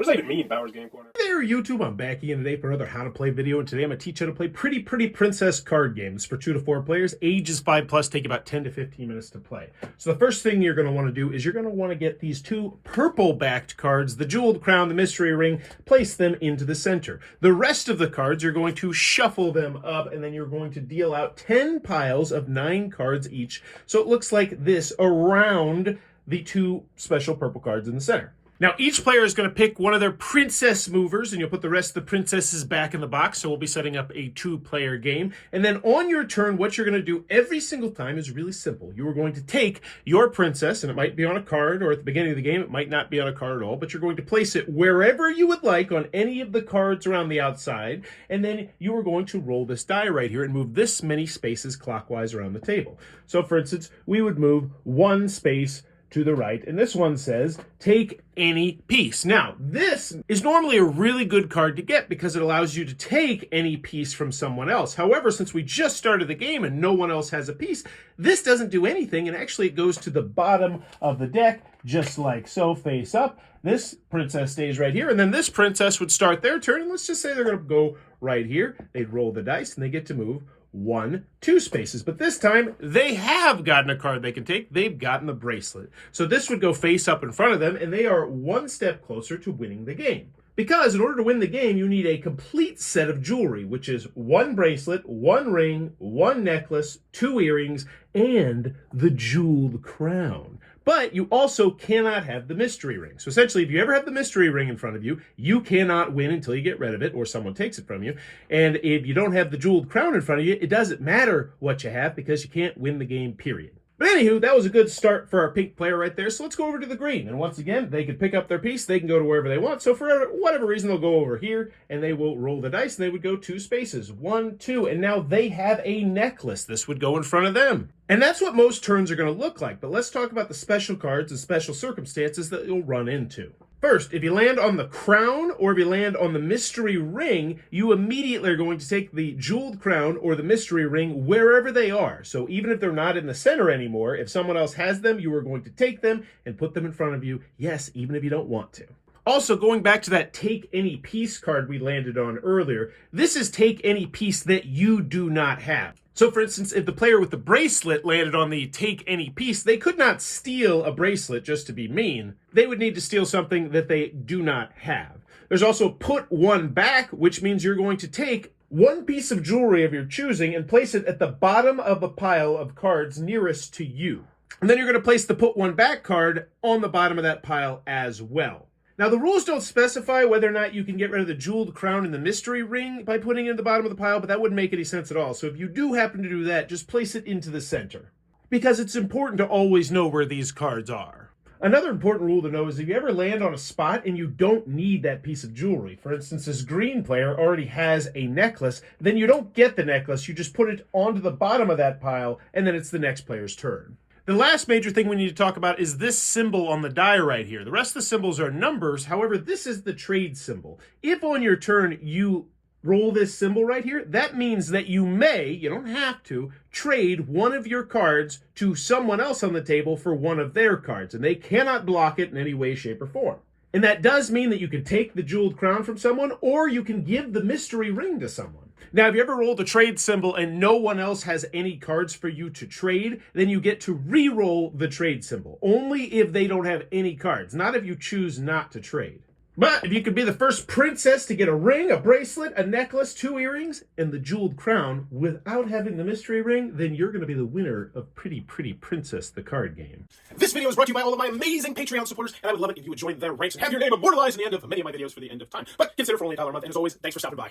does that even mean, Bowers Game Corner? Hey there, YouTube. I'm back again today for another How to Play video, and today I'm going to teach you how to play Pretty Princess card games for 2 to 4 players. Ages 5+, take about 10 to 15 minutes to play. So the first thing you're going to want to do is you're going to want to get these 2 purple-backed cards, the Jeweled Crown, the Mystery Ring, place them into the center. The rest of the cards, you're going to shuffle them up, and then you're going to deal out 10 piles of 9 cards each, so it looks like this around the 2 special purple cards in the center. Now, each player is going to pick one of their princess movers, and you'll put the rest of the princesses back in the box, so we'll be setting up a 2-player game. And then on your turn, what you're going to do every single time is really simple. You are going to take your princess, and it might be on a card, or at the beginning of the game, it might not be on a card at all, but you're going to place it wherever you would like on any of the cards around the outside, and then you are going to roll this die right here and move this many spaces clockwise around the table. So, for instance, we would move 1 space to the right, and this one says take any piece. Now, this is normally a really good card to get because it allows you to take any piece from someone else. However, since we just started the game and no one else has a piece, this doesn't do anything, and actually it goes to the bottom of the deck just like so, face up. This princess stays right here, and then this princess would start their turn, and let's just say they're going to go right here. They'd roll the dice, and they get to move 1, 2 spaces. But this time, they have gotten a card they can take. They've gotten the bracelet. So this would go face up in front of them, and they are 1 step closer to winning the game. Because in order to win the game, you need a complete set of jewelry, which is 1 bracelet, 1 ring, 1 necklace, 2 earrings, and the jeweled crown. But you also cannot have the mystery ring. So essentially, if you ever have the mystery ring in front of you, you cannot win until you get rid of it or someone takes it from you. And if you don't have the jeweled crown in front of you, it doesn't matter what you have because you can't win the game, period. But anywho, that was a good start for our pink player right there. So let's go over to the green. And once again, they can pick up their piece. They can go to wherever they want. So for whatever reason, they'll go over here and they will roll the dice and they would go 2 spaces. 1, 2. And now they have a necklace. This would go in front of them. And that's what most turns are going to look like. But let's talk about the special cards and special circumstances that you'll run into. First, if you land on the crown or if you land on the mystery ring, you immediately are going to take the jeweled crown or the mystery ring wherever they are. So even if they're not in the center anymore, if someone else has them, you are going to take them and put them in front of you. Yes, even if you don't want to. Also, going back to that take any piece card we landed on earlier, this is take any piece that you do not have. So for instance, if the player with the bracelet landed on the take any piece, they could not steal a bracelet just to be mean. They would need to steal something that they do not have. There's also put 1 back, which means you're going to take 1 piece of jewelry of your choosing and place it at the bottom of a pile of cards nearest to you. And then you're going to place the put 1 back card on the bottom of that pile as well. Now, the rules don't specify whether or not you can get rid of the jeweled crown and the mystery ring by putting it in the bottom of the pile, but that wouldn't make any sense at all. So if you do happen to do that, just place it into the center, because it's important to always know where these cards are. Another important rule to know is if you ever land on a spot and you don't need that piece of jewelry, for instance, this green player already has a necklace, then you don't get the necklace, you just put it onto the bottom of that pile, and then it's the next player's turn. The last major thing we need to talk about is this symbol on the die right here. The rest of the symbols are numbers. However, this is the trade symbol. If on your turn you roll this symbol right here, that means that you may, you don't have to, trade one of your cards to someone else on the table for one of their cards, and they cannot block it in any way, shape, or form. And that does mean that you can take the jeweled crown from someone, or you can give the mystery ring to someone. Now, if you ever roll the trade symbol and no one else has any cards for you to trade, then you get to re-roll the trade symbol. Only if they don't have any cards, not if you choose not to trade. But if you could be the first princess to get a ring, a bracelet, a necklace, 2 earrings, and the jeweled crown without having the mystery ring, then you're going to be the winner of Pretty Princess, the card game. This video is brought to you by all of my amazing Patreon supporters, and I would love it if you would join their ranks and have your name immortalized in the end of many of my videos for the end of time. But consider for only $1 a month, and as always, thanks for stopping by.